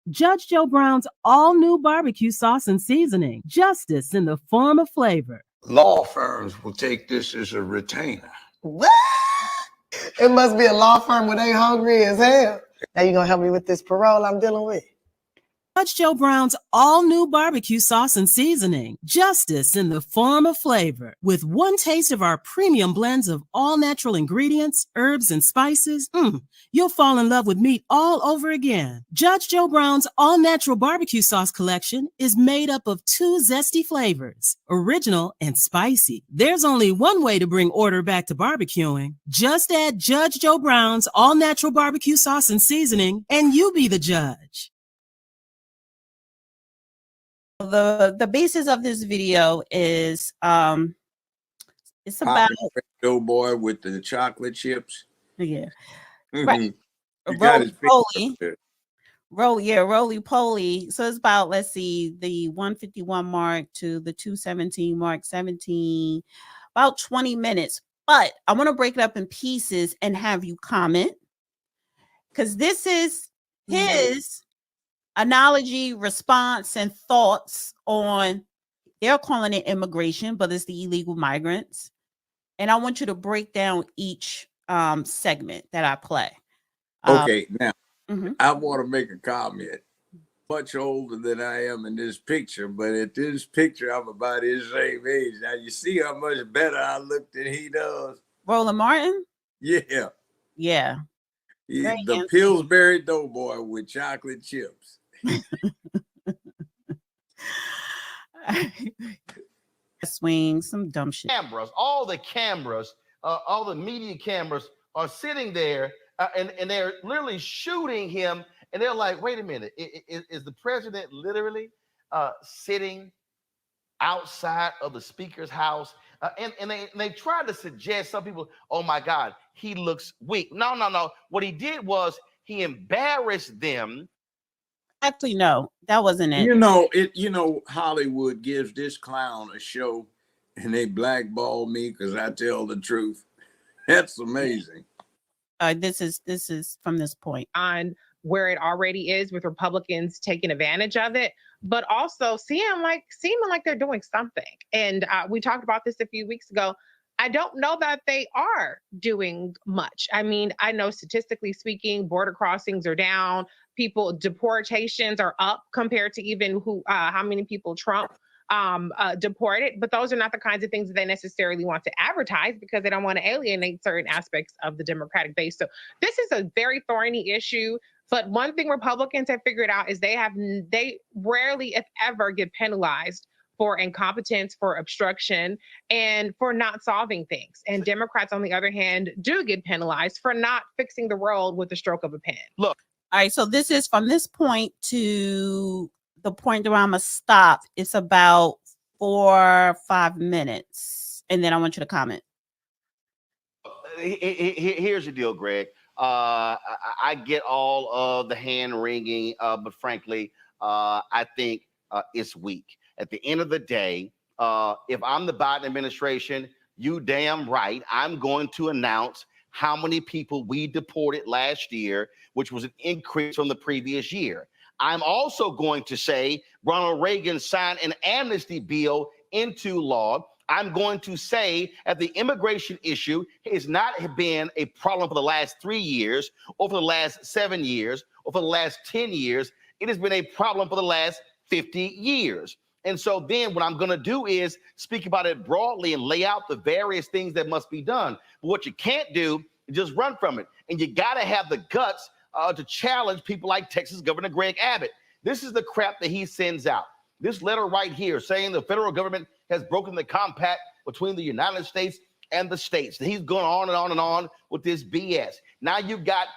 Judge Joe Brown's all-new barbecue sauce and seasoning. Justice in the form of flavor. Law firms will take this as a retainer. What? It must be a law firm where they hungry as hell. Now you gonna help me with this parole I'm dealing with? Judge Joe Brown's all-new barbecue sauce and seasoning. Justice in the form of flavor. With one taste of our premium blends of all-natural ingredients, herbs, and spices, you'll fall in love with meat all over again. Judge Joe Brown's all-natural barbecue sauce collection is made up of 2 zesty flavors, original and spicy. There's only one way to bring order back to barbecuing. Just add Judge Joe Brown's all-natural barbecue sauce and seasoning, and you be the judge. The basis of this video is it's about Doughboy with the chocolate chips. Yeah. Right. Roly poly. So it's about, let's see, the 151 mark to the 217 mark, 17, about 20 minutes. But I want to break it up in pieces and have you comment, because this is his analogy, response, and thoughts on, they're calling it immigration, but it's the illegal migrants. And I want you to break down each segment that I play. Okay, now I want to make a comment. Much older than I am in this picture, but at this picture, I'm about his same age. Now you see how much better I look than he does. Roland Martin? Yeah. Yeah. The Pillsbury Doughboy with chocolate chips. Swing some dumb shit. Cameras, all the cameras, all the media cameras are sitting there and they're literally shooting him. And they're like, wait a minute, is the president literally sitting outside of the speaker's house? And they tried to suggest, some people, oh my God, he looks weak. No. What he did was he embarrassed them. Actually, no, that wasn't it. You know, Hollywood gives this clown a show and they blackball me because I tell the truth. That's amazing. This is from this point on where it already is, with Republicans taking advantage of it, but also seeming like they're doing something. And we talked about this a few weeks ago. I don't know that they are doing much. I mean, I know statistically speaking, border crossings are down. Deportations are up compared to even how many people Trump deported. But those are not the kinds of things that they necessarily want to advertise, because they don't want to alienate certain aspects of the Democratic base. So this is a very thorny issue. But one thing Republicans have figured out is they rarely, if ever, get penalized for incompetence, for obstruction, and for not solving things. And Democrats, on the other hand, do get penalized for not fixing the world with the stroke of a pen. Look. All right, so this is from this point to the point where I'm going to stop. It's about 4 or 5 minutes. And then I want you to comment. Here's the deal, Greg. I get all of the hand wringing, but frankly, I think it's weak. At the end of the day, if I'm the Biden administration, you damn right, I'm going to announce how many people we deported last year, which was an increase from the previous year. I'm also going to say Ronald Reagan signed an amnesty bill into law. I'm going to say that the immigration issue has not been a problem for the last 3 years, or for the last 7 years, or for the last 10 years. It has been a problem for the last 50 years. And so then what I'm going to do is speak about it broadly and lay out the various things that must be done. But what you can't do is just run from it. And you got to have the guts to challenge people like Texas Governor Greg Abbott. This is the crap that he sends out. This letter right here saying the federal government has broken the compact between the United States and the states. He's going on and on and on with this BS. Now you've got,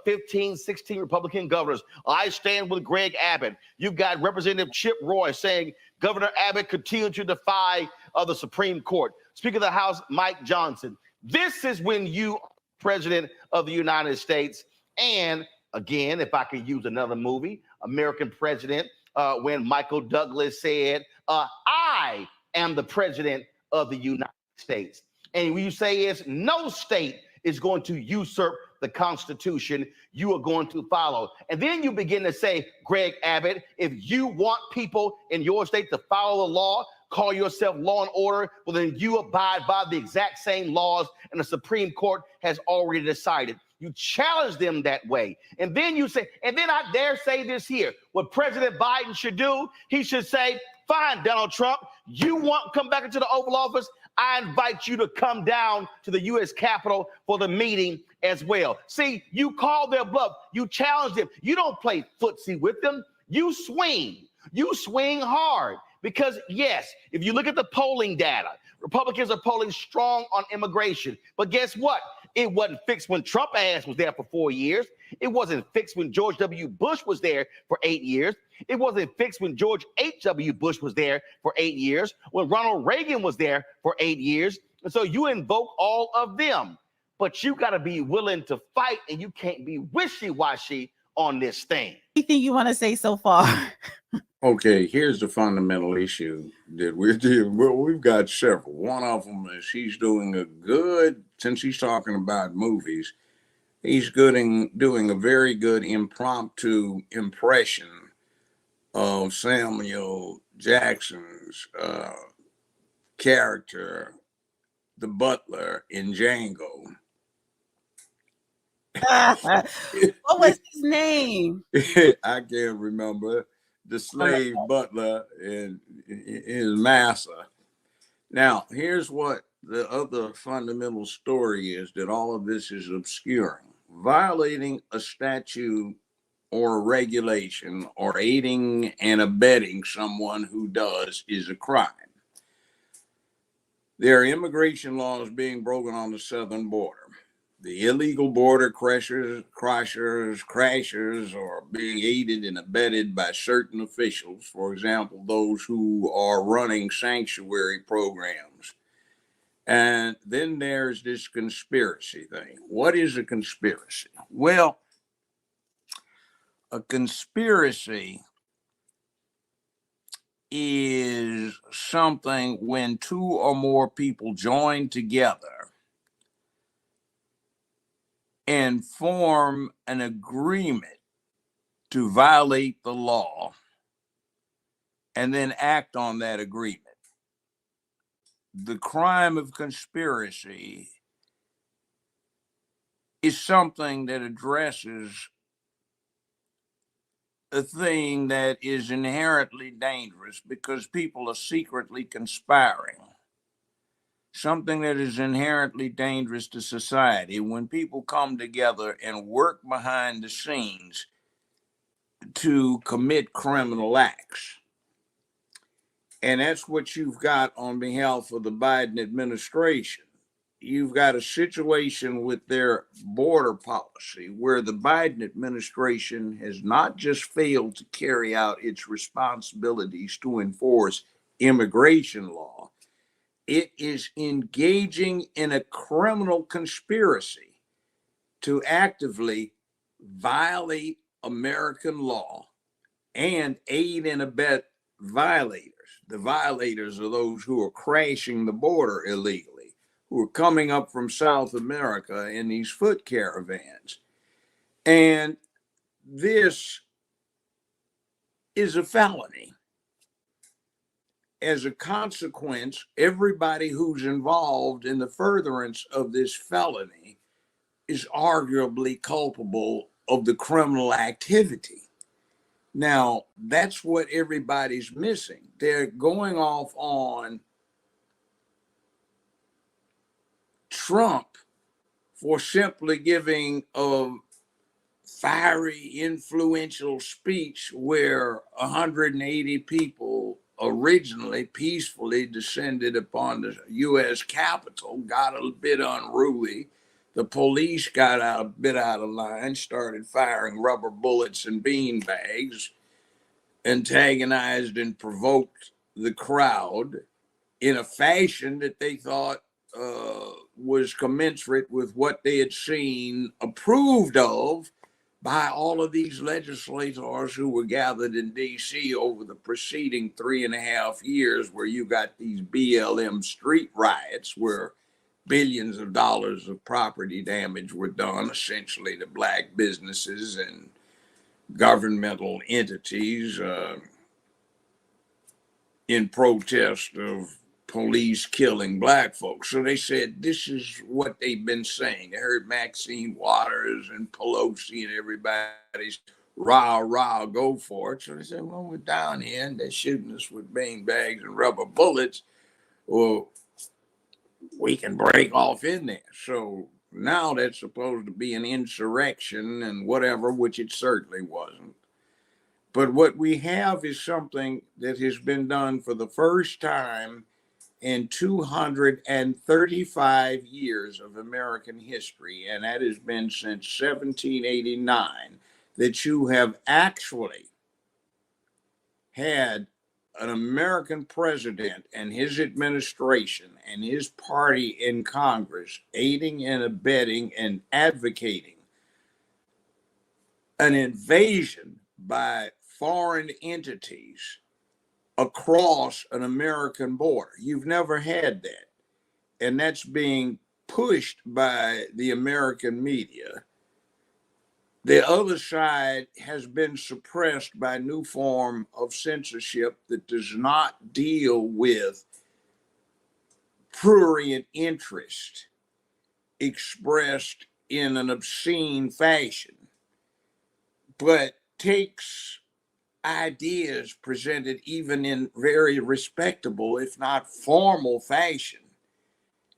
15, 16 Republican governors. I stand with Greg Abbott. You've got Representative Chip Roy saying Governor Abbott continued to defy the Supreme Court. Speaker of the House, Mike Johnson. This is when you are President of the United States. And again, if I could use another movie, American President, when Michael Douglas said, I am the President of the United States. And when you say it's no state is going to usurp the Constitution you are going to follow. And then you begin to say, Greg Abbott, if you want people in your state to follow the law, call yourself law and order, well, then you abide by the exact same laws and the Supreme Court has already decided. You challenge them that way. And then you say, and then I dare say this here, what President Biden should do, he should say, fine, Donald Trump, you want to come back into the Oval Office? I invite you to come down to the U.S. Capitol for the meeting as well. See, you call their bluff. You challenge them. You don't play footsie with them. You swing. You swing hard. Because, yes, if you look at the polling data, Republicans are polling strong on immigration. But guess what? It wasn't fixed when Trump ass was there for 4 years. It wasn't fixed when George W. Bush was there for 8 years. It wasn't fixed when George H.W. Bush was there for 8 years, when Ronald Reagan was there for 8 years. And so you invoke all of them. But you got to be willing to fight, and you can't be wishy-washy on this thing. Anything you want to say so far? Okay, here's the fundamental issue that we're dealing with. Well, we've got several. One of them is he's doing a good, since he's talking about movies, he's doing a very good impromptu impression of Samuel Jackson's character, the butler in Django. What was his name? I can't remember. The slave butler and his master. Now, here's what the other fundamental story is that all of this is obscuring. Violating a statute or a regulation or aiding and abetting someone who does is a crime. There are immigration laws being broken on the southern border. The illegal border crashers are being aided and abetted by certain officials, for example, those who are running sanctuary programs. And then there's this conspiracy thing. What is a conspiracy? Well, a conspiracy is something when two or more people join together and form an agreement to violate the law and then act on that agreement. The crime of conspiracy is something that addresses a thing that is inherently dangerous because people are secretly conspiring. Something that is inherently dangerous to society when people come together and work behind the scenes to commit criminal acts. And that's what you've got on behalf of the Biden administration. You've got a situation with their border policy where the Biden administration has not just failed to carry out its responsibilities to enforce immigration law, it is engaging in a criminal conspiracy to actively violate American law and aid and abet violators. The violators are those who are crashing the border illegally, who are coming up from South America in these foot caravans. And this is a felony. As a consequence, everybody who's involved in the furtherance of this felony is arguably culpable of the criminal activity. Now, that's what everybody's missing. They're going off on Trump for simply giving a fiery, influential speech where 180 people originally peacefully descended upon the U.S. Capitol, got a bit unruly. The police got a bit out of line, started firing rubber bullets and bean bags, antagonized and provoked the crowd in a fashion that they thought was commensurate with what they had seen approved of by all of these legislators who were gathered in D.C. over the preceding 3.5 years, where you got these BLM street riots where billions of dollars of property damage were done essentially to black businesses and governmental entities in protest of police killing black folks. So they said, this is what they've been saying. They heard Maxine Waters and Pelosi and everybody's rah, go for it. So they said, well, we're down here and they're shooting us with bean bags and rubber bullets. Well, we can break off in there. So now that's supposed to be an insurrection and whatever, which it certainly wasn't. But what we have is something that has been done for the first time in 235 years of American history, and that has been since 1789, that you have actually had an American president and his administration and his party in Congress aiding and abetting and advocating an invasion by foreign entities across an American border. You've never had that. And that's being pushed by the American media. The other side has been suppressed by a new form of censorship that does not deal with prurient interest expressed in an obscene fashion, but takes ideas presented even in very respectable, if not formal fashion,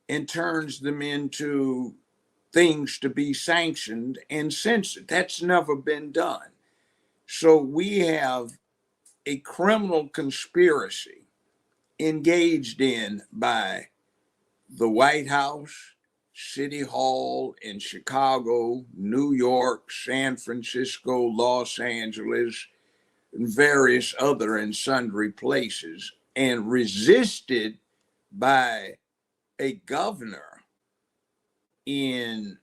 and turns them into things to be sanctioned and censored. That's never been done. So we have a criminal conspiracy engaged in by the White House, City Hall in Chicago, New York, San Francisco, Los Angeles, and various other and sundry places, and resisted by a governor in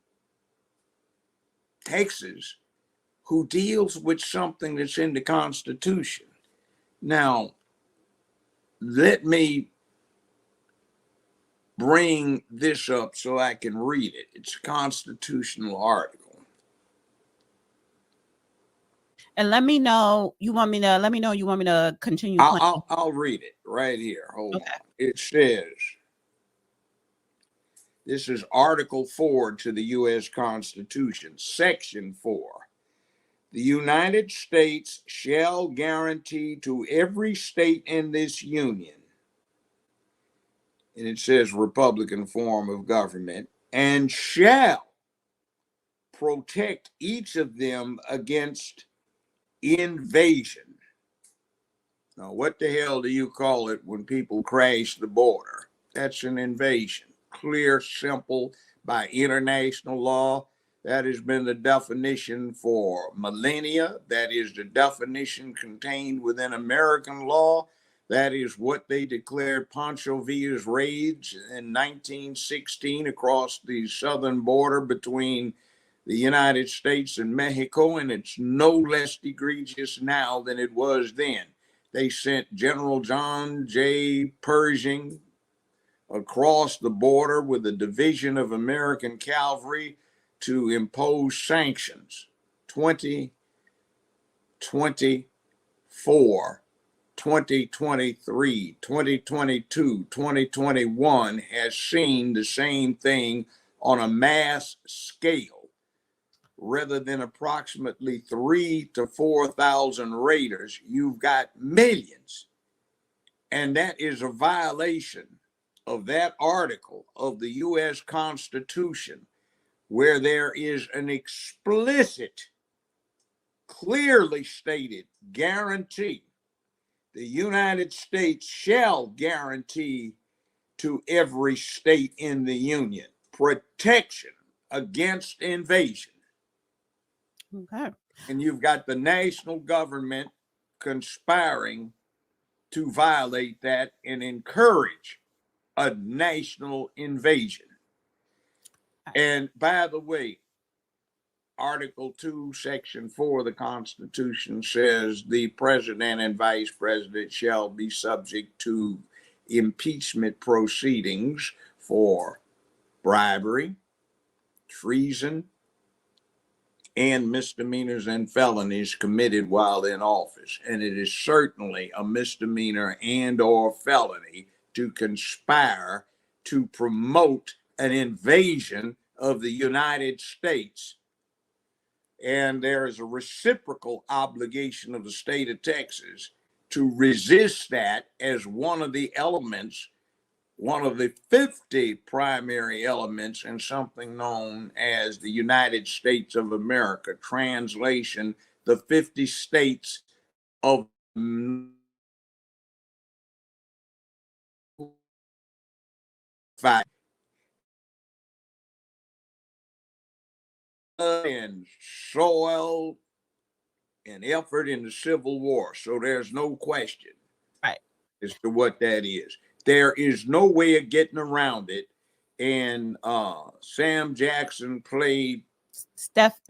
Texas who deals with something that's in the Constitution. Now, let me bring this up so I can read it. It's a constitutional article. And let me know you want me to continue playing. I'll read it right here. Hold on. It says, this is Article 4 to the U.S. Constitution, Section 4. The United States shall guarantee to every state in this union, and it says Republican form of government, and shall protect each of them against invasion. Now, what the hell do you call it when people crash the border? That's an invasion. Clear, simple, by international law. That has been the definition for millennia. That is the definition contained within American law. That is what they declared Pancho Villa's raids in 1916 across the southern border between the United States and Mexico, and it's no less egregious now than it was then. They sent General John J. Pershing across the border with a division of American cavalry to impose sanctions. 2024, 2023, 2022, 2021 has seen the same thing on a mass scale. Rather than approximately 3,000 to 4,000 raiders, you've got millions. And that is a violation of that article of the U.S. Constitution, where there is an explicit, clearly stated guarantee. The United States shall guarantee to every state in the Union protection against invasion. Okay. And you've got the national government conspiring to violate that and encourage a national invasion. And by the way, Article 2, Section 4 of the Constitution says the president and vice president shall be subject to impeachment proceedings for bribery, treason, and misdemeanors and felonies committed while in office. And it is certainly a misdemeanor and or felony to conspire to promote an invasion of the United States. And there is a reciprocal obligation of the state of Texas to resist that as one of the elements, one of the 50 primary elements in something known as the United States of America. Translation, the 50 states of and soil and effort in the Civil War. So there's no question as to what that is. There is no way of getting around it. And Sam Jackson played Stephen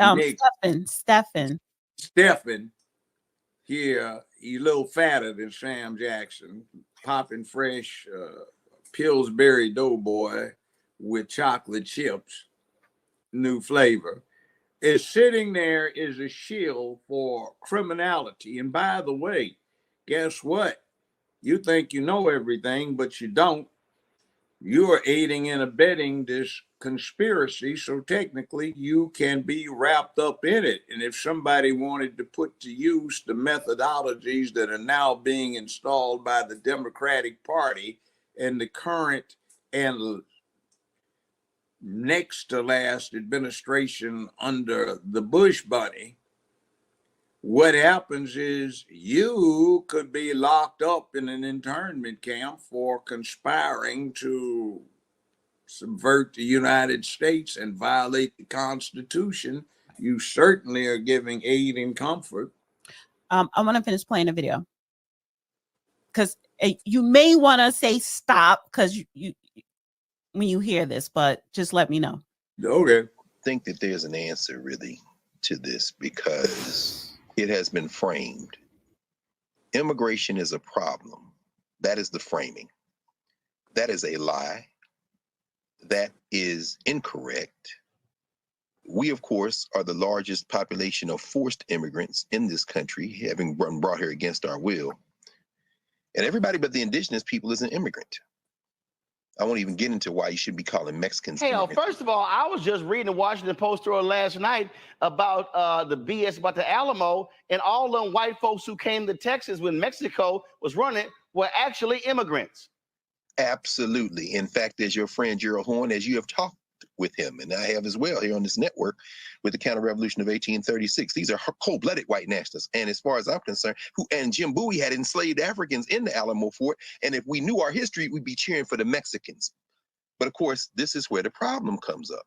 here. He's a little fatter than Sam Jackson, popping fresh Pillsbury Doughboy with chocolate chips, new flavor, is sitting there as a shield for criminality. And by the way, guess what? You think you know everything, but you don't. You are aiding and abetting this conspiracy, so technically you can be wrapped up in it. And if somebody wanted to put to use the methodologies that are now being installed by the Democratic Party and the current and next to last administration under the Bush bunny, what happens is you could be locked up in an internment camp for conspiring to subvert the United States and violate the Constitution. You certainly are giving aid and comfort. I want to finish playing the video because you may want to say stop because you when you hear this, but just let me know. Okay. I think that there's an answer really to this because it has been framed. Immigration is a problem. That is the framing. That is a lie. That is incorrect. We, of course, are the largest population of forced immigrants in this country, having been brought here against our will. And everybody but the indigenous people is an immigrant. I won't even get into why you should be calling Mexicans. Hell, first of all, I was just reading the Washington Post story last night about the BS about the Alamo, and all them white folks who came to Texas when Mexico was running were actually immigrants. Absolutely. In fact, as your friend Gerald Horn, as you have talked with him, and I have as well here on this network with the counter-revolution of 1836, these are cold-blooded white nationalists. And as far as I'm concerned, and Jim Bowie had enslaved Africans in the Alamo Fort. And if we knew our history, we'd be cheering for the Mexicans. But of course, this is where the problem comes up.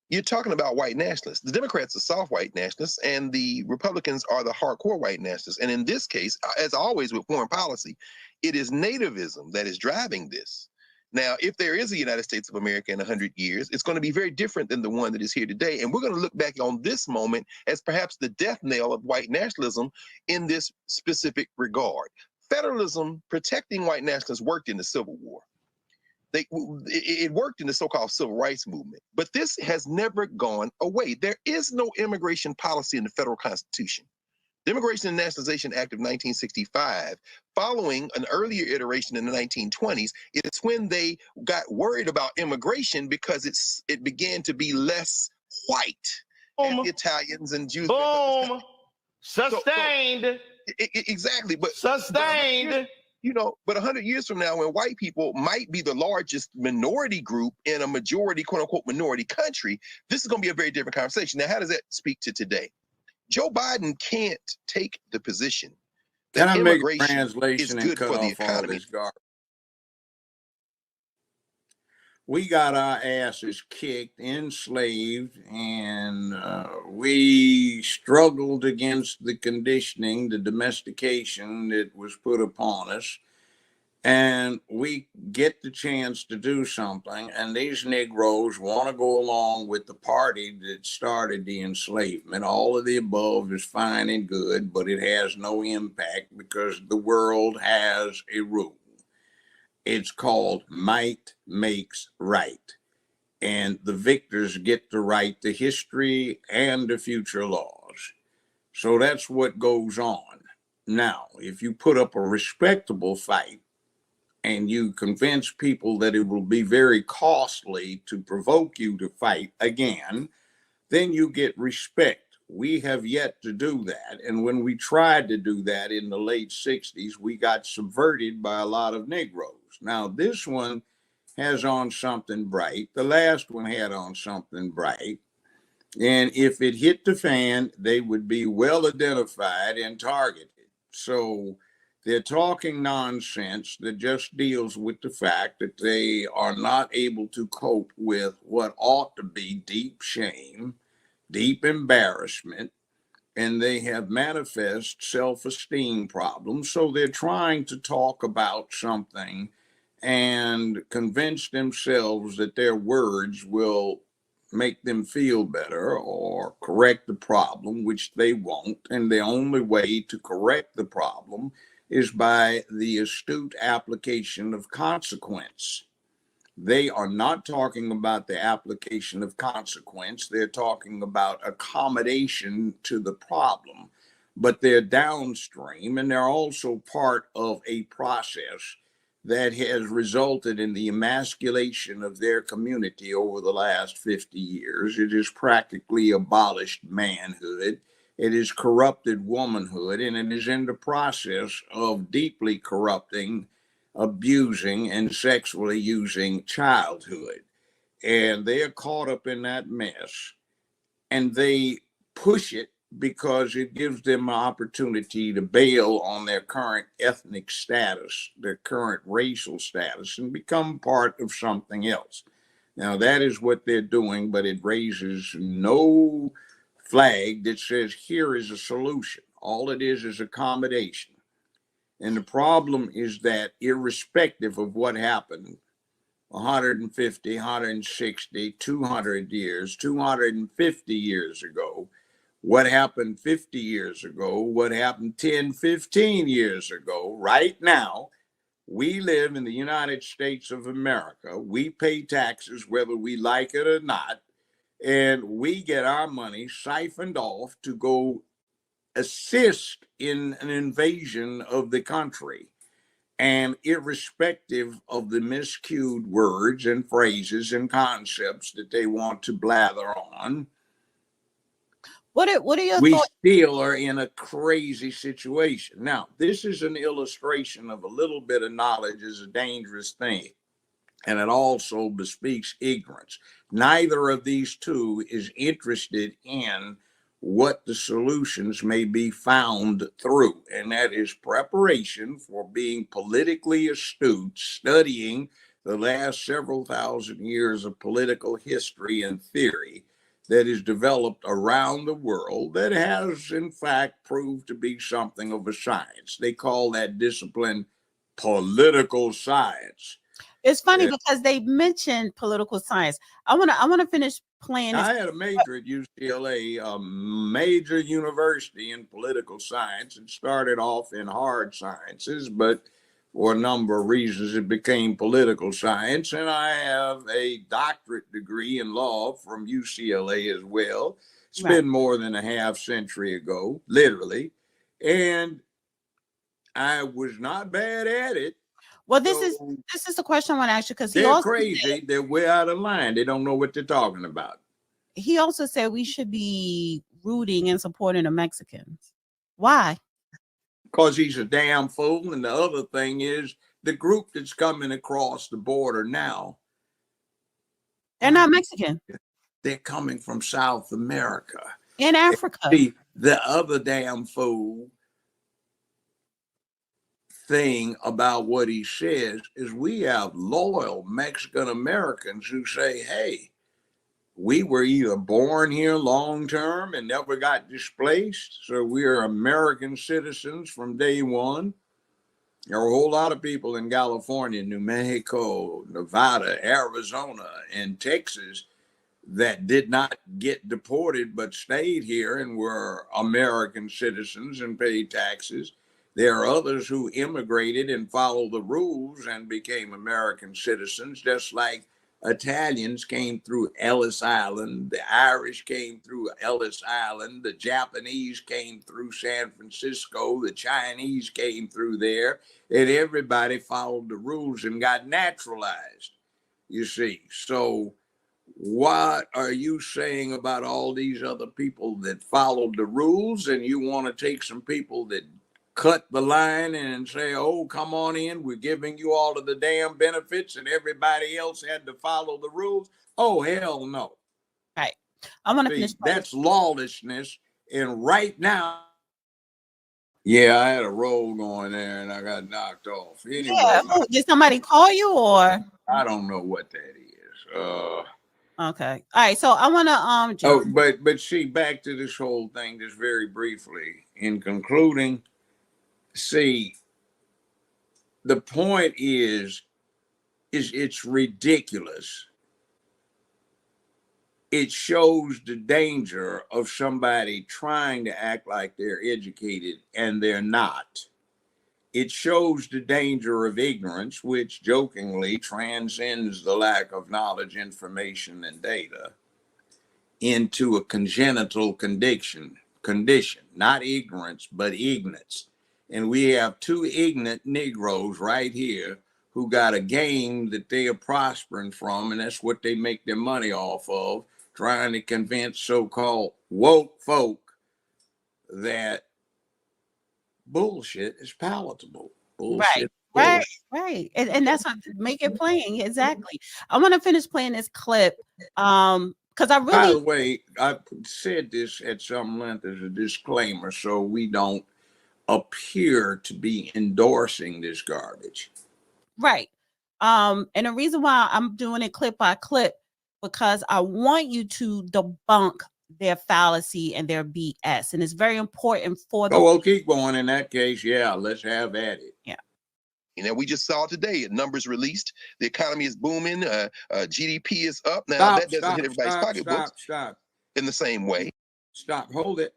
You're talking about white nationalists. The Democrats are soft white nationalists, and the Republicans are the hardcore white nationalists. And in this case, as always with foreign policy, it is nativism that is driving this. Now, if there is a United States of America in 100 years, it's going to be very different than the one that is here today. And we're going to look back on this moment as perhaps the death knell of white nationalism in this specific regard. Federalism, protecting white nationalists, worked in the Civil War. It worked in the so-called civil rights movement, but this has never gone away. There is no immigration policy in the federal constitution. The Immigration and Nationalization Act of 1965, following an earlier iteration in the 1920s, it's when they got worried about immigration because it began to be less white. And Italians and Jews. Boom. Sustained. Exactly. But sustained. You know, but 100 years from now, when white people might be the largest minority group in a majority, quote unquote, minority country, this is going to be a very different conversation. Now, how does that speak to today? Joe Biden can't take the position that immigration is good for the economy. We got our asses kicked, enslaved, and we struggled against the conditioning, the domestication that was put upon us. And we get the chance to do something, and these Negroes want to go along with the party that started the enslavement. All of the above is fine and good, but it has no impact because the world has a rule. It's called might makes right. and the victors get to write the history and the future laws. So that's what goes on. Now, if you put up a respectable fight and you convince people that it will be very costly to provoke you to fight again, then you get respect. We have yet to do that. And when we tried to do that in the late 60s, we got subverted by a lot of Negroes. Now, this one has on something bright. The last one had on something bright. And if it hit the fan, they would be well identified and targeted. So they're talking nonsense that just deals with the fact that they are not able to cope with what ought to be deep shame, deep embarrassment, and they have manifest self-esteem problems. So they're trying to talk about something and convince themselves that their words will make them feel better or correct the problem, which they won't. And the only way to correct the problem is by the astute application of consequence. They are not talking about the application of consequence. They're talking about accommodation to the problem, but they're downstream and they're also part of a process that has resulted in the emasculation of their community over the last 50 years. It has practically abolished manhood. It has corrupted womanhood, and it is in the process of deeply corrupting, abusing, and sexually using childhood. And they are caught up in that mess, and they push it because it gives them an opportunity to bail on their current ethnic status, their current racial status, and become part of something else. Now, that is what they're doing, but it raises no flag that says, here is a solution. All it is accommodation. And the problem is that irrespective of what happened 150, 160, 200 years, 250 years ago, what happened 50 years ago, what happened 10, 15 years ago, right now, we live in the United States of America. We pay taxes whether we like it or not, and we get our money siphoned off to go assist in an invasion of the country. And irrespective of the miscued words and phrases and concepts that they want to blather on, what are your we thoughts? still are in a crazy situation. Now, this is an illustration of a little bit of knowledge is a dangerous thing. And it also bespeaks ignorance. Neither of these two is interested in what the solutions may be found through, and that is preparation for being politically astute, studying the last several thousand years of political history and theory that is developed around the world that has, in fact, proved to be something of a science. They call that discipline political science. It's funny because they mentioned political science. I want to finish playing this. I had a major at UCLA, a major university in political science. It started off in hard sciences, but for a number of reasons, it became political science. And I have a doctorate degree in law from UCLA as well. It's been more than a half century ago, literally. And I was not bad at it. Well, this is the question I want to ask you because they're crazy. They're way out of line. They don't know what they're talking about. He also said we should be rooting and supporting the Mexicans. Why? Because he's a damn fool. And the other thing is the group that's coming across the border now. They're not Mexican. They're coming from South America. In Africa. See, the other damn fool thing about what he says is we have loyal Mexican Americans who say, hey, we were either born here long term and never got displaced, so we are American citizens from day one. There are a whole lot of people in California, New Mexico, Nevada, Arizona, and Texas that did not get deported but stayed here and were American citizens and paid taxes. There are others who immigrated and followed the rules and became American citizens, just like Italians came through Ellis Island. The Irish came through Ellis Island. The Japanese came through San Francisco. The Chinese came through there. And everybody followed the rules and got naturalized, you see. So what are you saying about all these other people that followed the rules, and you want to take some people that cut the line and say, oh, come on in, we're giving you all of the damn benefits, and everybody else had to follow the rules? Oh, hell no. Right. I want to finish. That's lawlessness. And right now, yeah, I had a roll going there and I got knocked off. Anyway, yeah. Oh, did somebody call you, or I don't know what that is. Okay. All right. So I want to but see, back to this whole thing just very briefly. In concluding, see, the point is it's ridiculous. It shows the danger of somebody trying to act like they're educated and they're not. It shows the danger of ignorance, which jokingly transcends the lack of knowledge, information, and data, into a congenital condition, not ignorance, but ignorance. And we have two ignorant Negroes right here who got a game that they are prospering from, and that's what they make their money off of, trying to convince so-called woke folk that bullshit is palatable. Bullshit. Right. And that's what make it plain. Exactly. I want to finish playing this clip. Because I really, by the way, I said this at some length as a disclaimer, so we don't appear to be endorsing this garbage. Right. And the reason why I'm doing it clip by clip, because I want you to debunk their fallacy and their BS. And it's very important for the well, keep going in that case. Yeah, let's have at it. Yeah. You know, we just saw today numbers released. The economy is booming. GDP is up. Now, that doesn't hit everybody's pocketbooks in the same way. Stop. Hold it.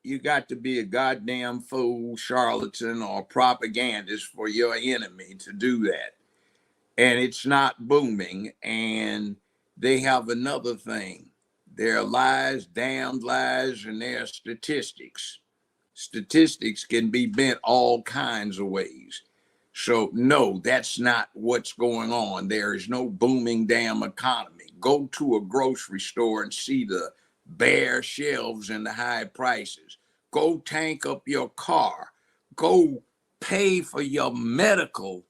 You got to be a goddamn fool, charlatan, or propagandist for your enemy to do that. And it's not booming. And they have another thing. There are lies, damned lies, and there are statistics. Statistics can be bent all kinds of ways. So, no, that's not what's going on. There is no booming damn economy. Go to a grocery store and see the bare shelves and the high prices. Go tank up your car. Go pay for your medical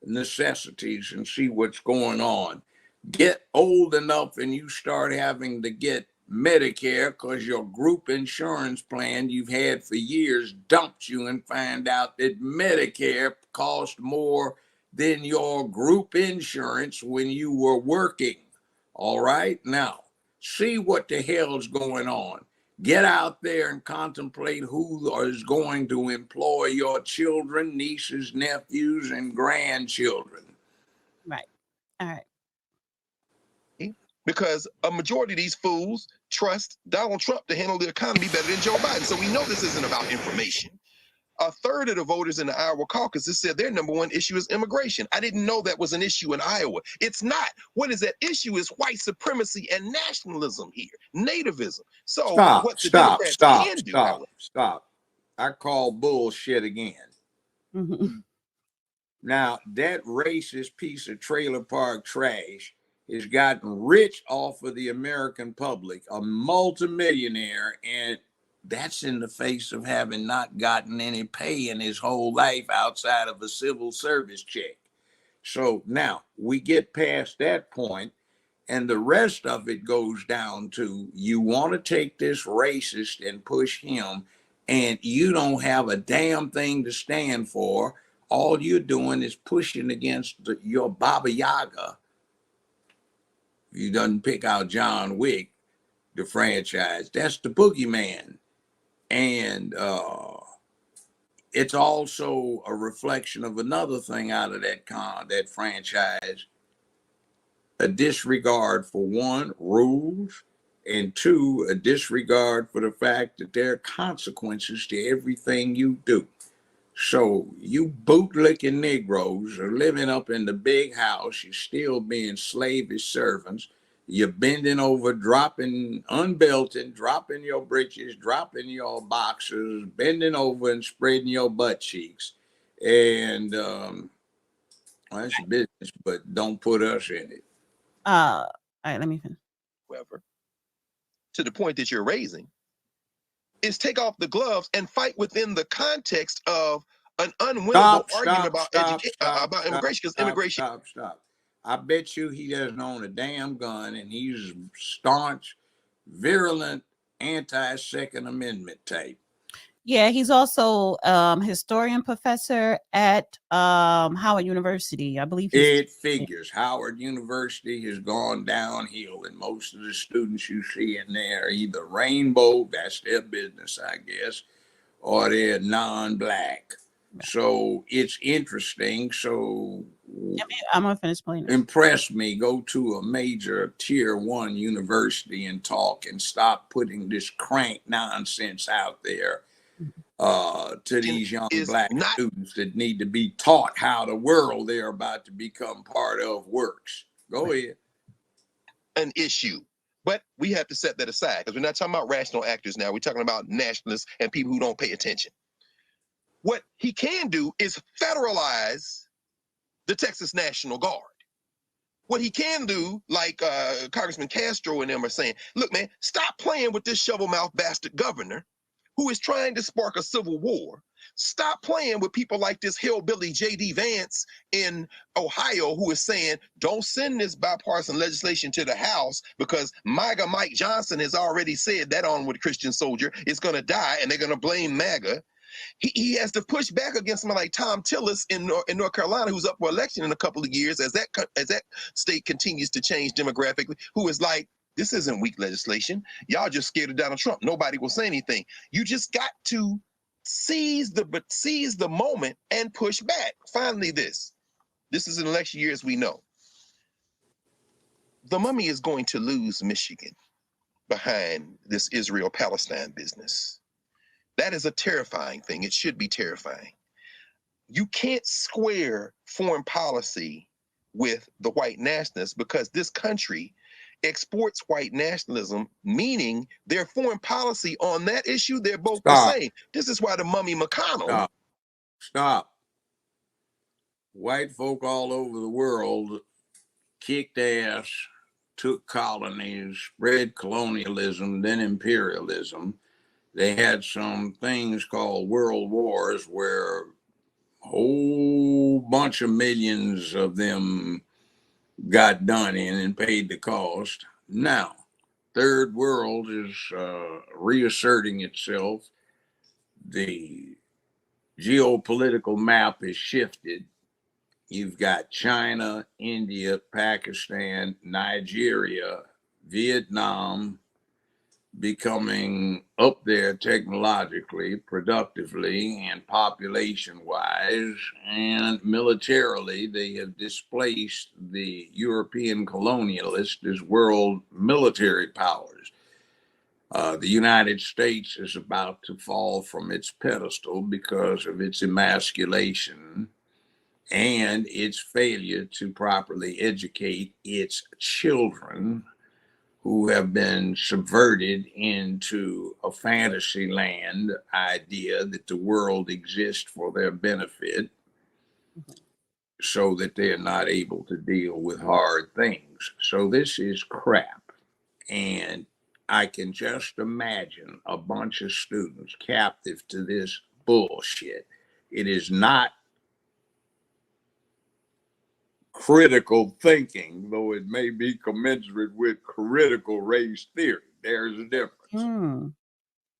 necessities and see what's going on. Get old enough and you start having to get Medicare because your group insurance plan you've had for years dumped you, and find out that Medicare cost more than your group insurance when you were working. All right, now see what the hell's going on. Get out there and contemplate who is going to employ your children, nieces, nephews, and grandchildren. Right. All right. Because a majority of these fools trust Donald Trump to handle the economy better than Joe Biden. So we know this isn't about information. A third of the voters in the Iowa caucus has said their number one issue is immigration. I didn't know that was an issue in Iowa. It's not. What is that issue is white supremacy and nationalism here, nativism. So Stop. I call bullshit again. Mm-hmm. Now, that racist piece of trailer park trash has gotten rich off of the American public, a multimillionaire, and that's in the face of having not gotten any pay in his whole life outside of a civil service check. So now we get past that point, and the rest of it goes down to you want to take this racist and push him, and you don't have a damn thing to stand for. All you're doing is pushing against your Baba Yaga. You doesn't pick out John Wick, the franchise. That's the boogeyman. And it's also a reflection of another thing out of that franchise, a disregard for one, rules, and two, a disregard for the fact that there are consequences to everything you do. So you bootlicking Negroes are living up in the big house. You're still being slavish servants. You're bending over, dropping, unbelting, dropping your breeches, dropping your boxers, bending over and spreading your butt cheeks. And well, that's business, but don't put us in it. All right, let me finish. However, to the point that you're raising, is take off the gloves and fight within the context of an unwinnable argument about immigration, because immigration. Stop. I bet you he doesn't own a damn gun, and he's staunch, virulent, anti-Second Amendment type. Yeah, he's also historian professor at Howard University. I believe it figures. Howard University has gone downhill, and most of the students you see in there are either rainbow, that's their business, I guess, or they're non-black. So it's interesting. So I'm gonna finish playing. Impress me. Go to a major tier 1 university and talk, and stop putting this crank nonsense out there to these young black students that need to be taught how the world they're about to become part of works. Go ahead. An issue. But we have to set that aside, because we're not talking about rational actors now. We're talking about nationalists and people who don't pay attention. What he can do is federalize the Texas National Guard. What he can do, like Congressman Castro and them are saying, look, man, stop playing with this shovel-mouth bastard governor who is trying to spark a civil war. Stop playing with people like this hillbilly J.D. Vance in Ohio, who is saying, don't send this bipartisan legislation to the House because MAGA Mike Johnson has already said that onward Christian soldier is going to die, and they're going to blame MAGA. He has to push back against someone like Tom Tillis in North Carolina, who's up for election in a couple of years as that state continues to change demographically, who is like, this isn't weak legislation. Y'all just scared of Donald Trump. Nobody will say anything. You just got to seize the moment and push back. Finally, this is an election year, as we know. The mummy is going to lose Michigan behind this Israel-Palestine business. That is a terrifying thing. It should be terrifying. You can't square foreign policy with the white nationalists, because this country exports white nationalism, meaning their foreign policy on that issue, they're both the same. This is why the mummy McConnell. Stop. White folk all over the world kicked ass, took colonies, spread colonialism, then imperialism. They had some things called world wars where a whole bunch of millions of them got done in and paid the cost. Now, third world is reasserting itself. The geopolitical map is shifted. You've got China, India, Pakistan, Nigeria, Vietnam becoming up there technologically, productively, and population-wise, and militarily. They have displaced the European colonialists as world military powers. The United States is about to fall from its pedestal because of its emasculation and its failure to properly educate its children, who have been subverted into a fantasy land idea that the world exists for their benefit, so that they're not able to deal with hard things. So this is crap. And I can just imagine a bunch of students captive to this bullshit. It is not critical thinking, though it may be commensurate with critical race theory. There's a difference.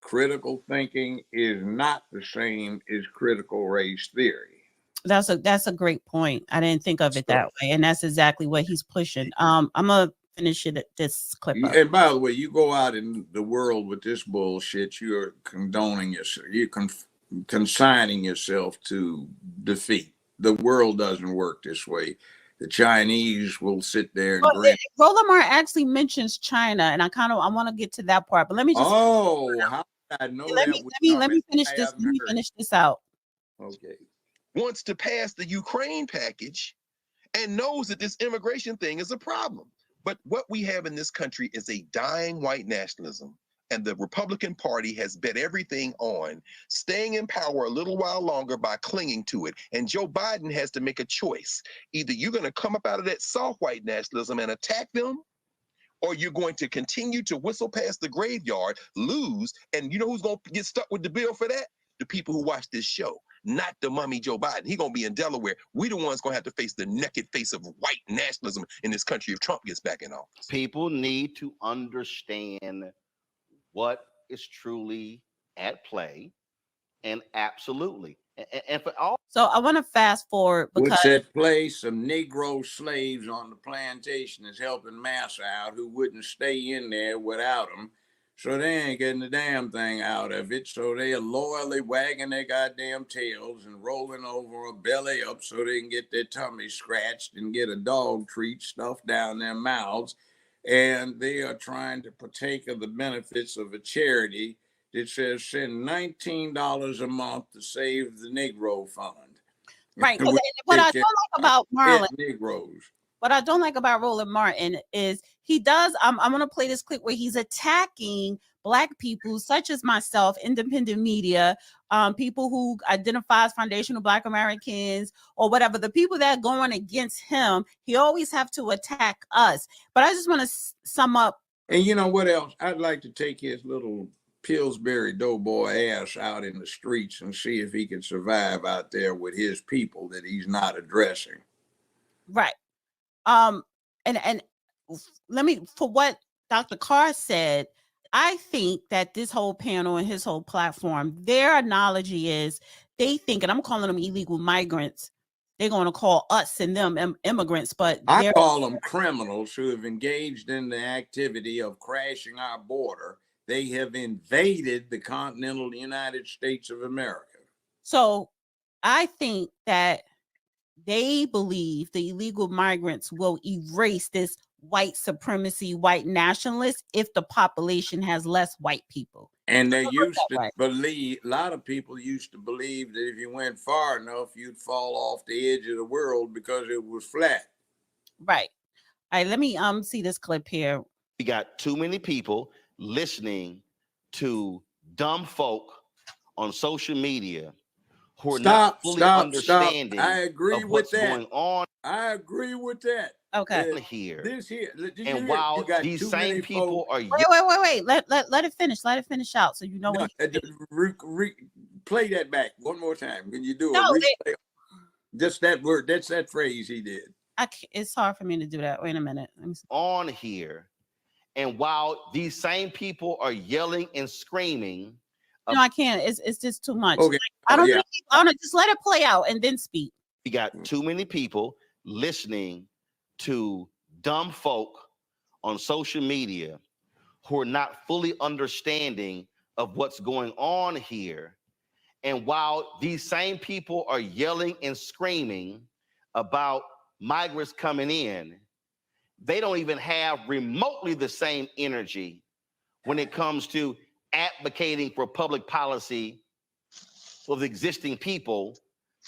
Critical thinking is not the same as critical race theory. That's a great point. I didn't think of it that way, and that's exactly what he's pushing. I'm gonna finish it at this clip up. And by the way, you go out in the world with this bullshit, you're condoning yourself. You're consigning yourself to defeat. The world doesn't work this way. The Chinese will sit there and grin. Roland actually mentions China, and I want to get to that part, but let me just. How did I know let me finish this. Let me finish this out. Okay. wants to pass the Ukraine package and knows that this immigration thing is a problem. But what we have in this country is a dying white nationalism. And the Republican Party has bet everything on staying in power a little while longer by clinging to it. And Joe Biden has to make a choice. Either you're going to come up out of that soft white nationalism and attack them, or you're going to continue to whistle past the graveyard, lose, and you know who's going to get stuck with the bill for that? The people who watch this show, not the mummy Joe Biden. He's going to be in Delaware. We the ones going to have to face the naked face of white nationalism in this country if Trump gets back in office. People need to understand what is truly at play, and absolutely. And for all. So I want to fast forward because what's at play? Some Negro slaves on the plantation is helping Massa out, who wouldn't stay in there without them. So they ain't getting the damn thing out of it. So they are loyally wagging their goddamn tails and rolling over a belly up so they can get their tummy scratched and get a dog treat stuffed down their mouths. And they are trying to partake of the benefits of a charity that says send $19 a month to save the Negro Fund. Right. What I don't like about Marlon, Negroes. What I don't like about Roland Martin is he does. I'm going to play this clip where he's attacking Black people, such as myself, independent media, people who identify as foundational Black Americans or whatever. The people that are going against him, he always have to attack us. But I just want to sum up. And you know what else? I'd like to take his little Pillsbury doughboy ass out in the streets and see if he can survive out there with his people that he's not addressing. Right. And let me, for what Dr. Carr said, I think that this whole panel and his whole platform, their analogy is they think, and I'm calling them illegal migrants. They're going to call us and them immigrants, but I call them criminals who have engaged in the activity of crashing our border. They have invaded the continental United States of America. So I think that they believe the illegal migrants will erase this white supremacy, white nationalists, if the population has less white people. And they used to believe, a lot of people used to believe that if you went far enough, you'd fall off the edge of the world because it was flat. Right. All right, let me see this clip here. We got too many people listening to dumb folk on social media who are not fully understanding I agree of what's with that. going on. I agree with that. Okay. Here. And while these same people are wait. Let it finish. Let it finish out so you know what. Play that back one more time. When you do a replay, just that word, that's that phrase he did. It's hard for me to do that. Wait a minute. On here. And while these same people are yelling and screaming. No, I can't. It's just too much. Okay. I don't think just let it play out and then speak. We got too many people listening to dumb folk on social media who are not fully understanding of what's going on here. And while these same people are yelling and screaming about migrants coming in, they don't even have remotely the same energy when it comes to advocating for public policy for the existing people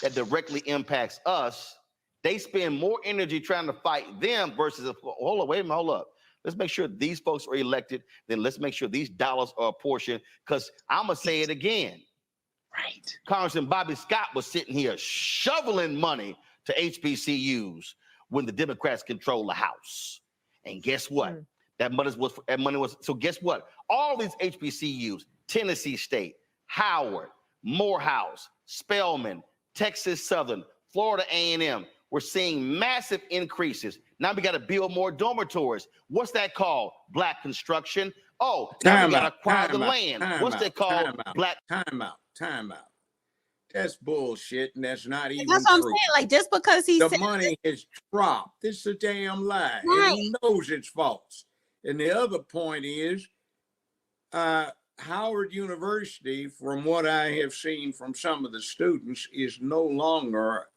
that directly impacts us. They spend more energy trying to fight them versus, hold up. Let's make sure these folks are elected. Then let's make sure these dollars are apportioned. Because I'm going to say it again. Right. Congressman Bobby Scott was sitting here shoveling money to HBCUs when the Democrats control the House. And guess what? That money was, so guess what? All these HBCUs, Tennessee State, Howard, Morehouse, Spelman, Texas Southern, Florida A&M, we're seeing massive increases. Now we got to build more dormitories. What's that called? Black construction. Oh, now we got to acquire the land. What's that called? Black. Time out. That's bullshit, and that's not even That's what I'm true. saying. Like, just because the money is dropped. This is a damn lie. Right. And he knows it's false. And the other point is, Howard University, from what I have seen from some of the students, is no longer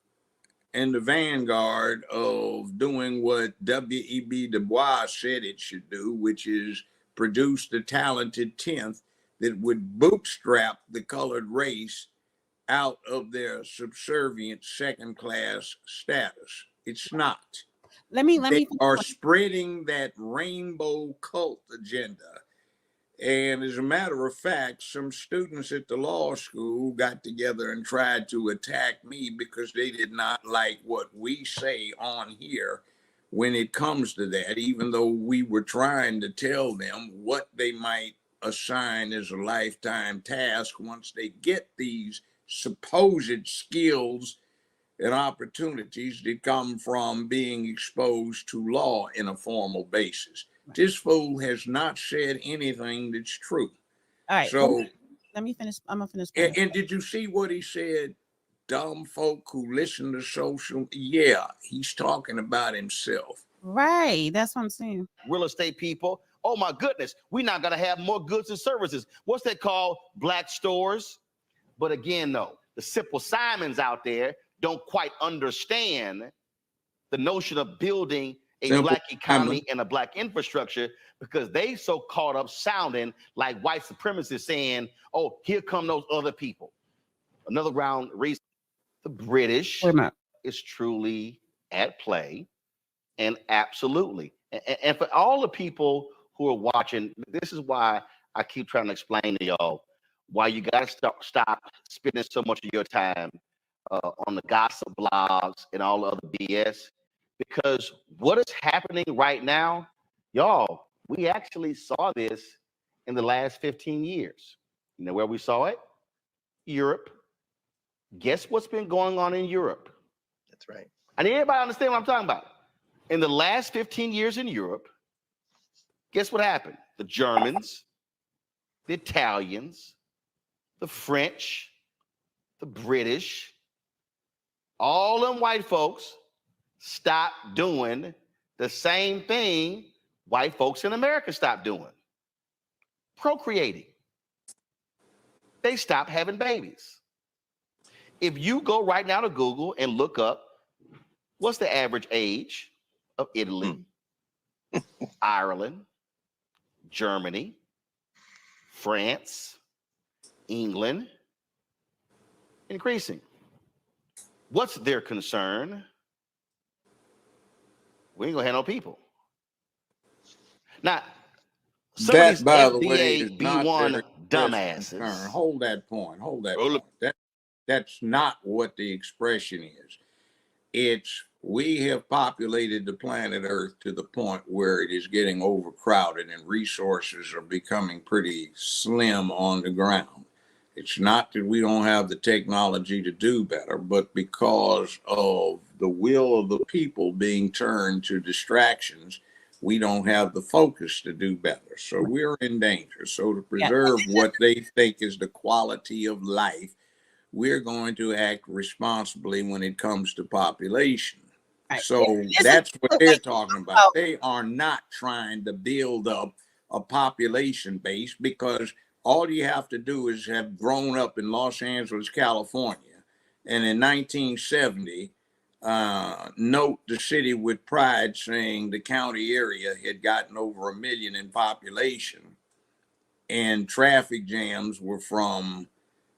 in the vanguard of doing what W.E.B. Du Bois said it should do, which is produce the talented 10th that would bootstrap the colored race out of their subservient second-class status. It's not. They are spreading that rainbow cult agenda. And as a matter of fact, some students at the law school got together and tried to attack me because they did not like what we say on here when it comes to that, even though we were trying to tell them what they might assign as a lifetime task once they get these supposed skills and opportunities that come from being exposed to law in a formal basis. This fool has not said anything that's true. All right. So let me finish. I'm gonna finish. And did you see what he said? Dumb folk who listen to social. Yeah, he's talking about himself. Right. That's what I'm saying. Real estate people. Oh my goodness, we're not gonna have more goods and services. What's that called? Black stores. But again, though, the simple Simons out there don't quite understand the notion of building a black economy and a black infrastructure, because they so caught up sounding like white supremacists saying, oh, here come those other people. Another round reason the British is truly at play. And absolutely. And for all the people who are watching, this is why I keep trying to explain to y'all why you got to stop spending so much of your time on the gossip blogs and all the other BS. Because what is happening right now, y'all, we actually saw this in the last 15 years. You know where we saw it? Europe. Guess what's been going on in Europe? That's right. I need everybody to understand what I'm talking about. In the last 15 years in Europe, guess what happened? The Germans, the Italians, the French, the British, all them white folks stop doing the same thing white folks in America stopped doing. Procreating. They stopped having babies. If you go right now to Google and look up what's the average age of Italy, Ireland, Germany, France, England, increasing. What's their concern? We ain't gonna have no people. Now, some of these By the FDA way, is not B1 their dumbasses. concern. Hold that point. That's not what the expression is. It's we have populated the planet Earth to the point where it is getting overcrowded and resources are becoming pretty slim on the ground. It's not that we don't have the technology to do better, but because of the will of the people being turned to distractions, we don't have the focus to do better. So we're in danger. So to preserve what they think is the quality of life, we're going to act responsibly when it comes to population. So that's what they're talking about. They are not trying to build up a population base, because all you have to do is have grown up in Los Angeles, California, and in 1970, note the city with pride saying the county area had gotten over 1 million in population, and traffic jams were from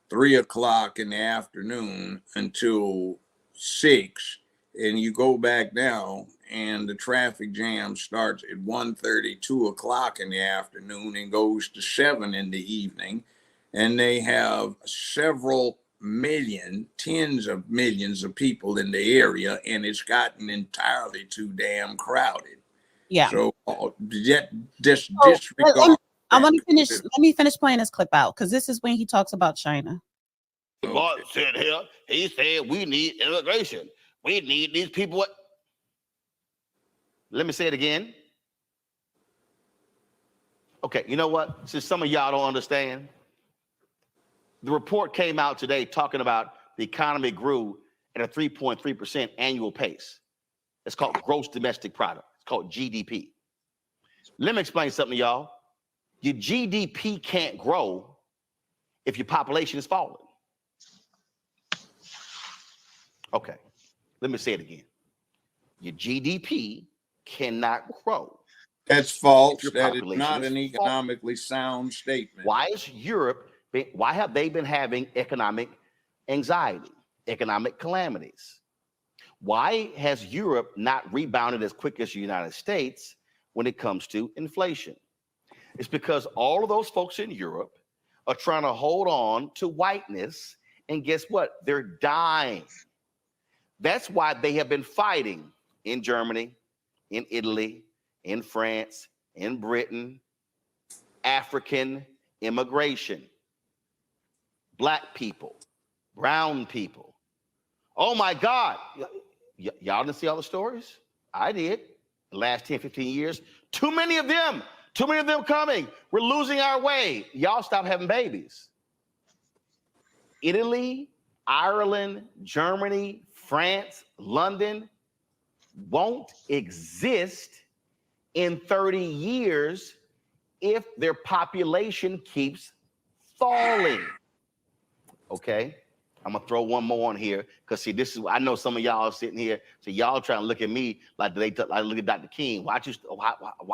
3 o'clock in the afternoon until 6. And you go back now and the traffic jam starts at 1:30, 2 o'clock in the afternoon and goes to 7 in the evening. And they have several million, tens of millions of people in the area, and it's gotten entirely too damn crowded. Yeah. So just disregard. Let me finish playing this clip out, because this is when he talks about China. God said here, he said we need immigration. We need these people. Let me say it again. Okay, you know what? Since some of y'all don't understand, the report came out today talking about the economy grew at a 3.3% annual pace. It's called gross domestic product. It's called GDP. Let me explain something to y'all. Your GDP can't grow if your population is falling. Okay, let me say it again. Your GDP cannot grow. That's false. That is not an economically sound statement. Why is Europe, why have they been having economic anxiety, economic calamities. Why has Europe not rebounded as quick as the United States when it comes to inflation? It's because all of those folks in Europe are trying to hold on to whiteness, and guess what? They're dying. That's why they have been fighting in Germany, in Italy, in France, in Britain, African immigration, Black people, brown people. Oh my God. Y'all didn't see all the stories? I did. The last 10, 15 years. Too many of them coming. We're losing our way. Y'all stop having babies. Italy, Ireland, Germany, France, London won't exist in 30 years if their population keeps falling. Okay? I'm gonna throw one more on here because see, this is I know some of y'all are sitting here, so y'all trying to look at me like like look at Dr. King. Why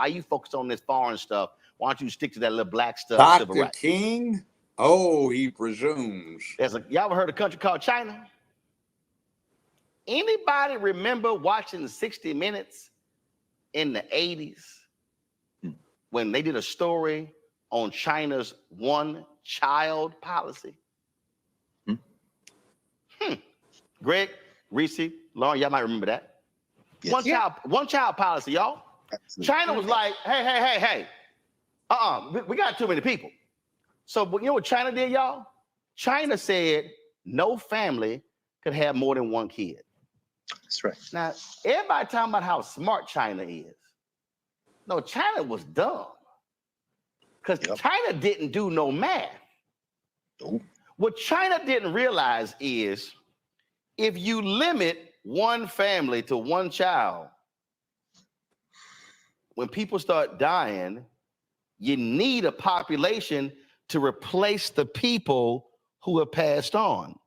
you focus on this foreign stuff? Why don't you stick to that little black stuff? Dr. King? Oh, he presumes. Y'all ever heard of a country called China? Anybody remember watching 60 Minutes in the 80s when they did a story on China's one-child policy? Greg, Reese, Lauren, y'all might remember that. Yes. One child policy, y'all. Absolutely. China was like, hey, we got too many people. So you know what China did, y'all? China said no family could have more than one kid. That's right. Now, everybody talking about how smart China is. No, China was dumb. Because China didn't do no math. Nope. What China didn't realize is if you limit one family to one child, when people start dying, you need a population to replace the people who have passed on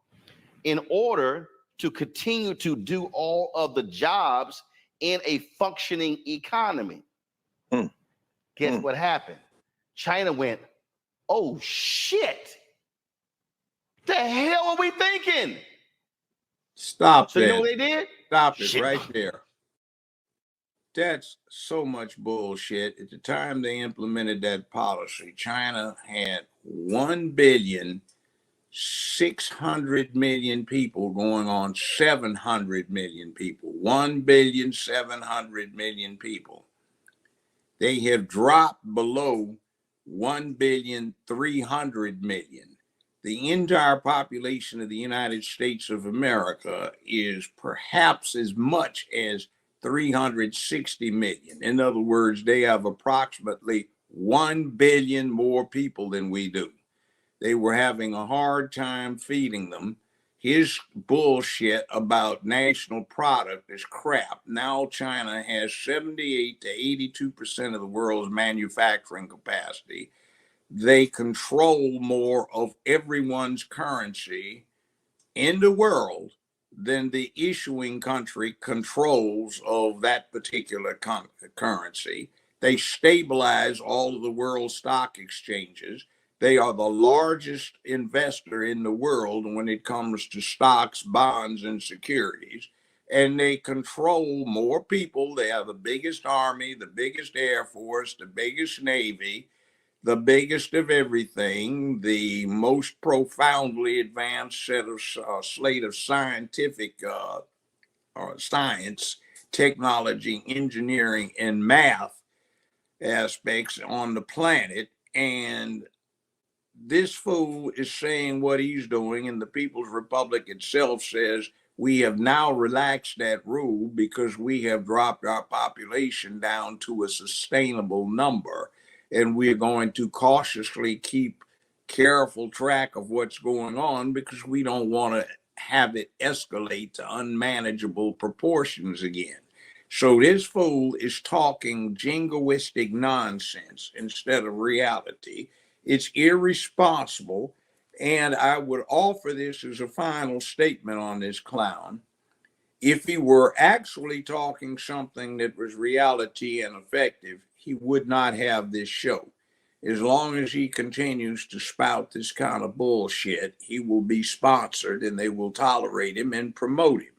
in order to continue to do all of the jobs in a functioning economy. Guess what happened? China went, oh shit. The hell are we thinking? Stop so that. You know what they did? Stop it right there. That's so much bullshit. At the time they implemented that policy, China had 1,600,000,000 people going on 700 million people. 1,700,000,000 people. They have dropped below 1,300,000,000. The entire population of the United States of America is perhaps as much as 360 million. In other words, they have approximately 1 billion more people than we do. They were having a hard time feeding them. His bullshit about national product is crap. Now China has 78 to 82% of the world's manufacturing capacity. They control more of everyone's currency in the world than the issuing country controls of that particular currency. They stabilize all of the world stock exchanges. They are the largest investor in the world when it comes to stocks, bonds, and securities. And they control more people. They have the biggest army, the biggest air force, the biggest navy, the biggest of everything, the most profoundly advanced slate of scientific science, technology, engineering, and math aspects on the planet. And this fool is saying what he's doing, and the People's Republic itself says we have now relaxed that rule because we have dropped our population down to a sustainable number. And we're going to cautiously keep careful track of what's going on because we don't want to have it escalate to unmanageable proportions again. So this fool is talking jingoistic nonsense instead of reality. It's irresponsible. And I would offer this as a final statement on this clown. If he were actually talking something that was reality and effective, he would not have this show. as long as he continues to spout this kind of bullshit, he will be sponsored and they will tolerate him and promote him.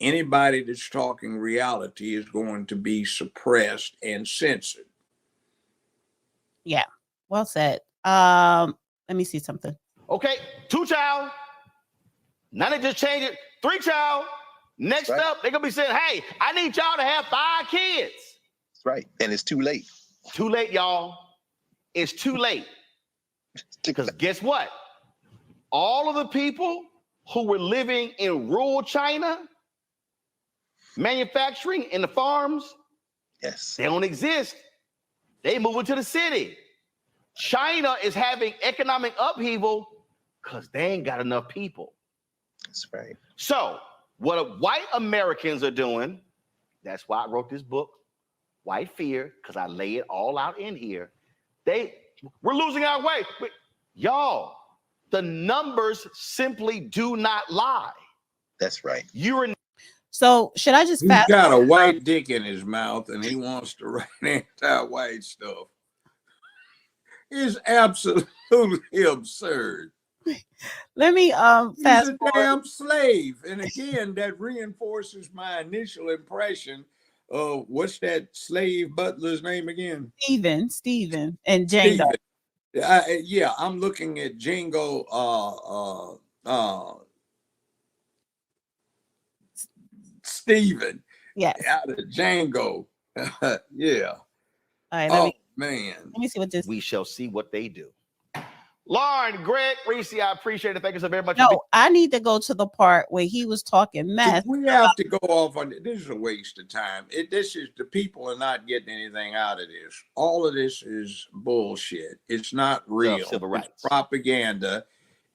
Anybody that's talking reality is going to be suppressed and censored. Yeah, well said. Let me see something. Okay, 2-child. Now they just changed it. 3-child. Next up, they're gonna be saying, hey, I need y'all to have 5 kids. That's right. And it's too late. Too late, y'all. It's too late. Because guess what? All of the people who were living in rural China, manufacturing in the farms, yes, they don't exist. They moving to the city. China is having economic upheaval because they ain't got enough people. That's right. So what white Americans are doing, that's why I wrote this book, White Fear, because I lay it all out in here. We're losing our way. Y'all, the numbers simply do not lie. That's right. So should I just He's got a white dick in his mouth and he wants to write anti-white stuff. It's absolutely absurd. Let me He's fast a forward. damn slave. And again, that reinforces my initial impression of what's that slave butler's name again? Steven and Django. Yeah, I'm looking at Django Steven. Yes. Out of Django. Yeah. All right, man. Let me see what this. We shall see what they do. Lauren, Greg, Reese, I appreciate it. Thank you so very much. No, I need to go to the part where he was talking mess. We have to go off on this. Is a waste of time. The people are not getting anything out of this. All of this is bullshit. It's not real. Civil rights. It's propaganda.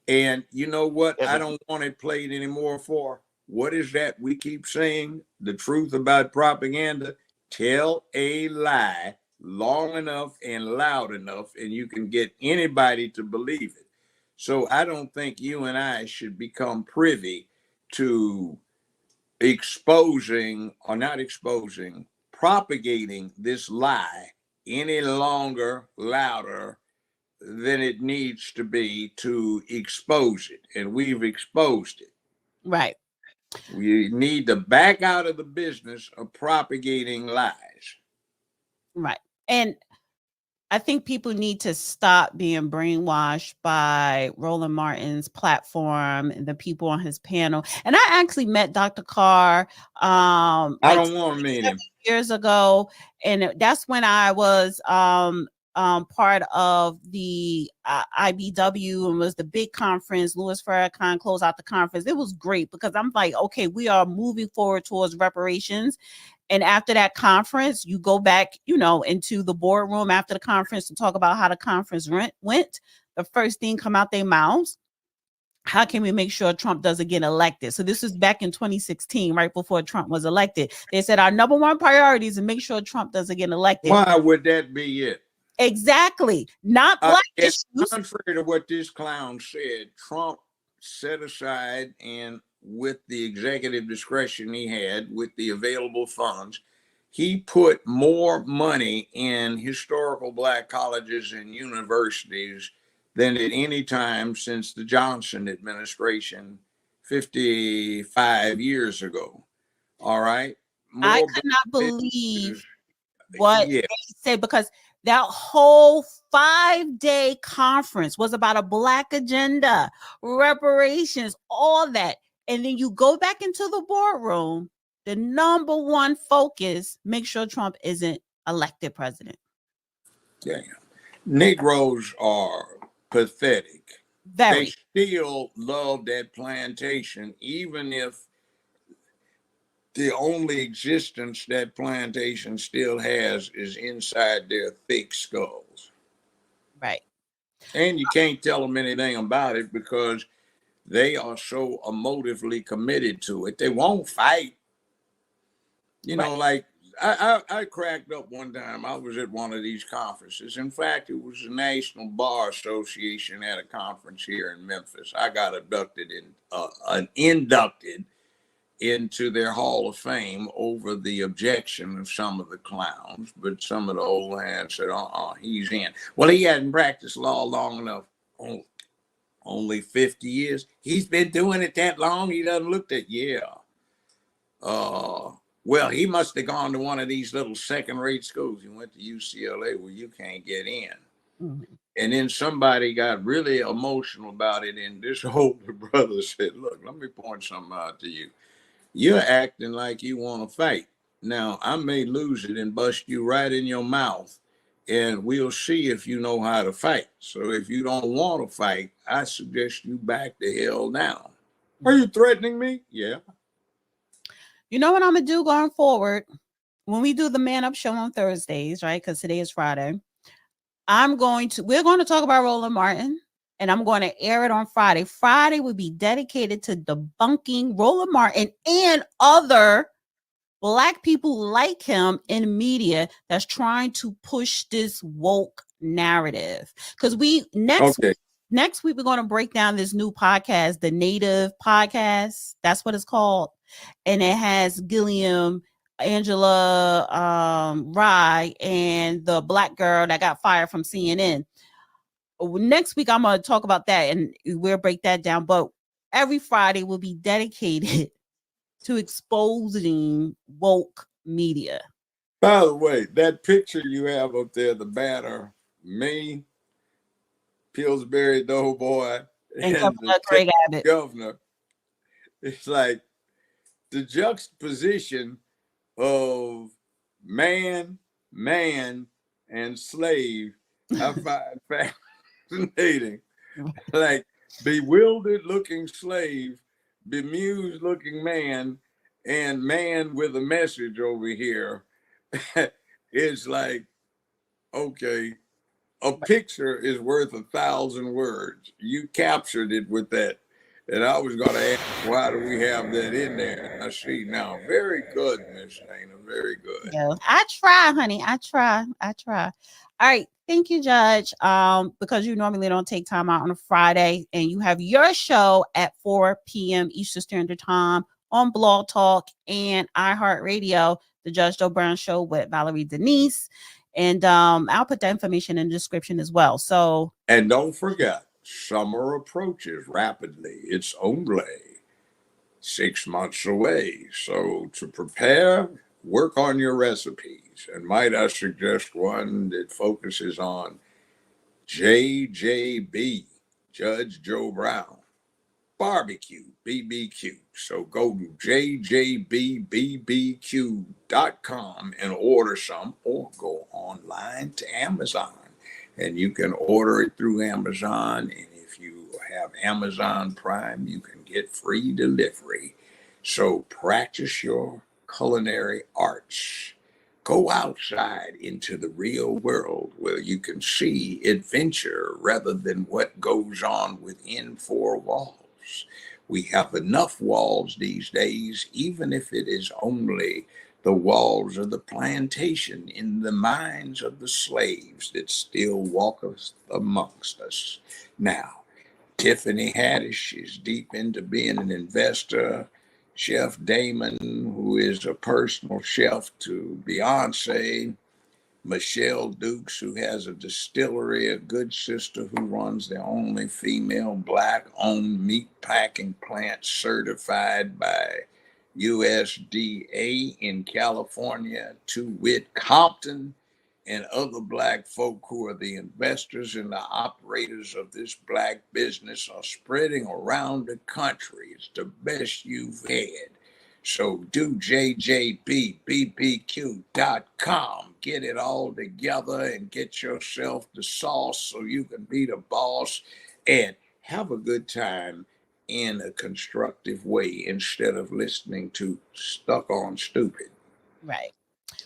And you know what? I don't want it played anymore for. What is that we keep saying? The truth about propaganda. Tell a lie long enough and loud enough, and you can get anybody to believe it. So I don't think you and I should become privy to propagating this lie any longer louder than it needs to be to expose it. And we've exposed it. Right. We need to back out of the business of propagating lies. Right. And I think people need to stop being brainwashed by Roland Martin's platform and the people on his panel. And I actually met Dr. Carr I don't want to meet him. Years ago, and that's when I was part of the IBW, and was the big conference. Louis Farrakhan closed out the conference. It was great because I'm like, okay, we are moving forward towards reparations. And after that conference, you go back, into the boardroom after the conference to talk about how the conference went. The first thing come out their mouths: how can we make sure Trump doesn't get elected? So this was back in 2016, right before Trump was elected. They said our number one priority is to make sure Trump doesn't get elected. Why would that be it? Exactly. Not black issues. Contrary to what this clown said, Trump set aside, and with the executive discretion he had with the available funds, he put more money in historical black colleges and universities than at any time since the Johnson administration 55 years ago. All right. I could not believe what they said, because that whole 5-day conference was about a black agenda, reparations, all that. And then you go back into the boardroom, the number one focus, make sure Trump isn't elected president. Yeah. Negroes are pathetic. Very. They still love that plantation, even if the only existence that plantation still has is inside their thick skulls. Right. And you can't tell them anything about it because they are so emotively committed to it. They won't fight. Like I cracked up one time. I was at one of these conferences. In fact, it was the National Bar Association at a conference here in Memphis. I got inducted into their Hall of Fame over the objection of some of the clowns, but some of the old hands said, he's in. Well, he hadn't practiced law long enough. Only 50 years. He's been doing it that long. He doesn't look that, well, he must have gone to one of these little second-rate schools. He went to UCLA where you can't get in. Mm-hmm. And then somebody got really emotional about it. And this older brother said, look, let me point something out to you. You're acting like you want to fight. Now, I may lose it and bust you right in your mouth. And we'll see if you know how to fight. So if you don't want to fight, I suggest you back the hell down. Are you threatening me? Yeah. You know what I'm going to do going forward? When we do the Man Up Show on Thursdays, right? Because today is Friday. We're going to talk about Roland Martin, and I'm going to air it on Friday. Friday will be dedicated to debunking Roland Martin and other Black people like him in media that's trying to push this woke narrative. Because next week we're going to break down this new podcast, the Native Podcast. That's what it's called. And it has Gilliam, Angela Rye, and the Black girl that got fired from CNN. Next week I'm going to talk about that and we'll break that down. But every Friday will be dedicated to exposing woke media. By the way, that picture you have up there, the banner, me, Pillsbury Doughboy, and the governor, it's like the juxtaposition of man, and slave, I find fascinating. Like bewildered looking slave, bemused looking man, and man with a message over here. It's like, okay, a picture is worth 1,000 words. You captured it with that. And I was going to ask, why do we have that in there? I see now. Very good, Miss Dana. Very good. Yeah, I try, honey. I try. All right. Thank you, Judge. Because you normally don't take time out on a Friday, and you have your show at 4 p.m. Eastern Standard Time on Blog Talk and iHeartRadio, the Judge Joe Brown Show with Valerie Denise. And I'll put that information in the description as well. So, and don't forget, summer approaches rapidly. It's only 6 months away. So to prepare, work on your recipes. And might I suggest one that focuses on JJB, Judge Joe Brown, barbecue, BBQ. So go to jjbbbq.com and order some, or go online to Amazon. And you can order it through Amazon. And if you have Amazon Prime, you can get free delivery. So practice your culinary arts. Go outside into the real world where you can see adventure rather than what goes on within four walls. We have enough walls these days, even if it is only the walls of the plantation in the minds of the slaves that still walketh amongst us. Now, Tiffany Haddish is deep into being an investor. Chef Damon, who is a personal chef to Beyonce. Michelle Dukes, who has a distillery, a good sister who runs the only female Black-owned meat packing plant certified by USDA in California, to wit Compton, and other Black folk who are the investors and the operators of this Black business are spreading around the country. It's the best you've had. So do jjbbbq.com. Get it all together and get yourself the sauce so you can be the boss and have a good time in a constructive way instead of listening to Stuck on Stupid. Right.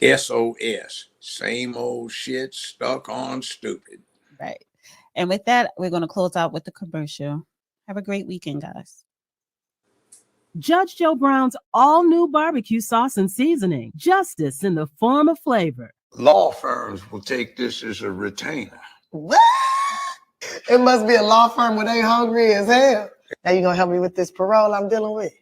SOS. Same old shit, stuck on stupid. Right. And with that, we're going to close out with the commercial. Have a great weekend, guys. Judge Joe Brown's all-new barbecue sauce and seasoning. Justice in the form of flavor. Law firms will take this as a retainer. What? It must be a law firm where they hungry as hell. Now you gonna help me with this parole I'm dealing with?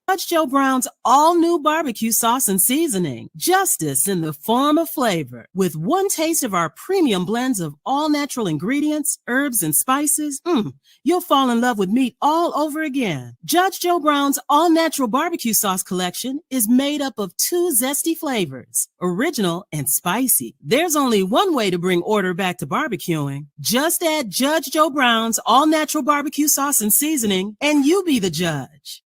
Judge Joe Brown's all-new barbecue sauce and seasoning. Justice in the form of flavor. With one taste of our premium blends of all-natural ingredients, herbs, and spices, you'll fall in love with meat all over again. Judge Joe Brown's all-natural barbecue sauce collection is made up of 2 zesty flavors, original and spicy. There's only one way to bring order back to barbecuing. Just add Judge Joe Brown's all-natural barbecue sauce and seasoning, and you be the judge.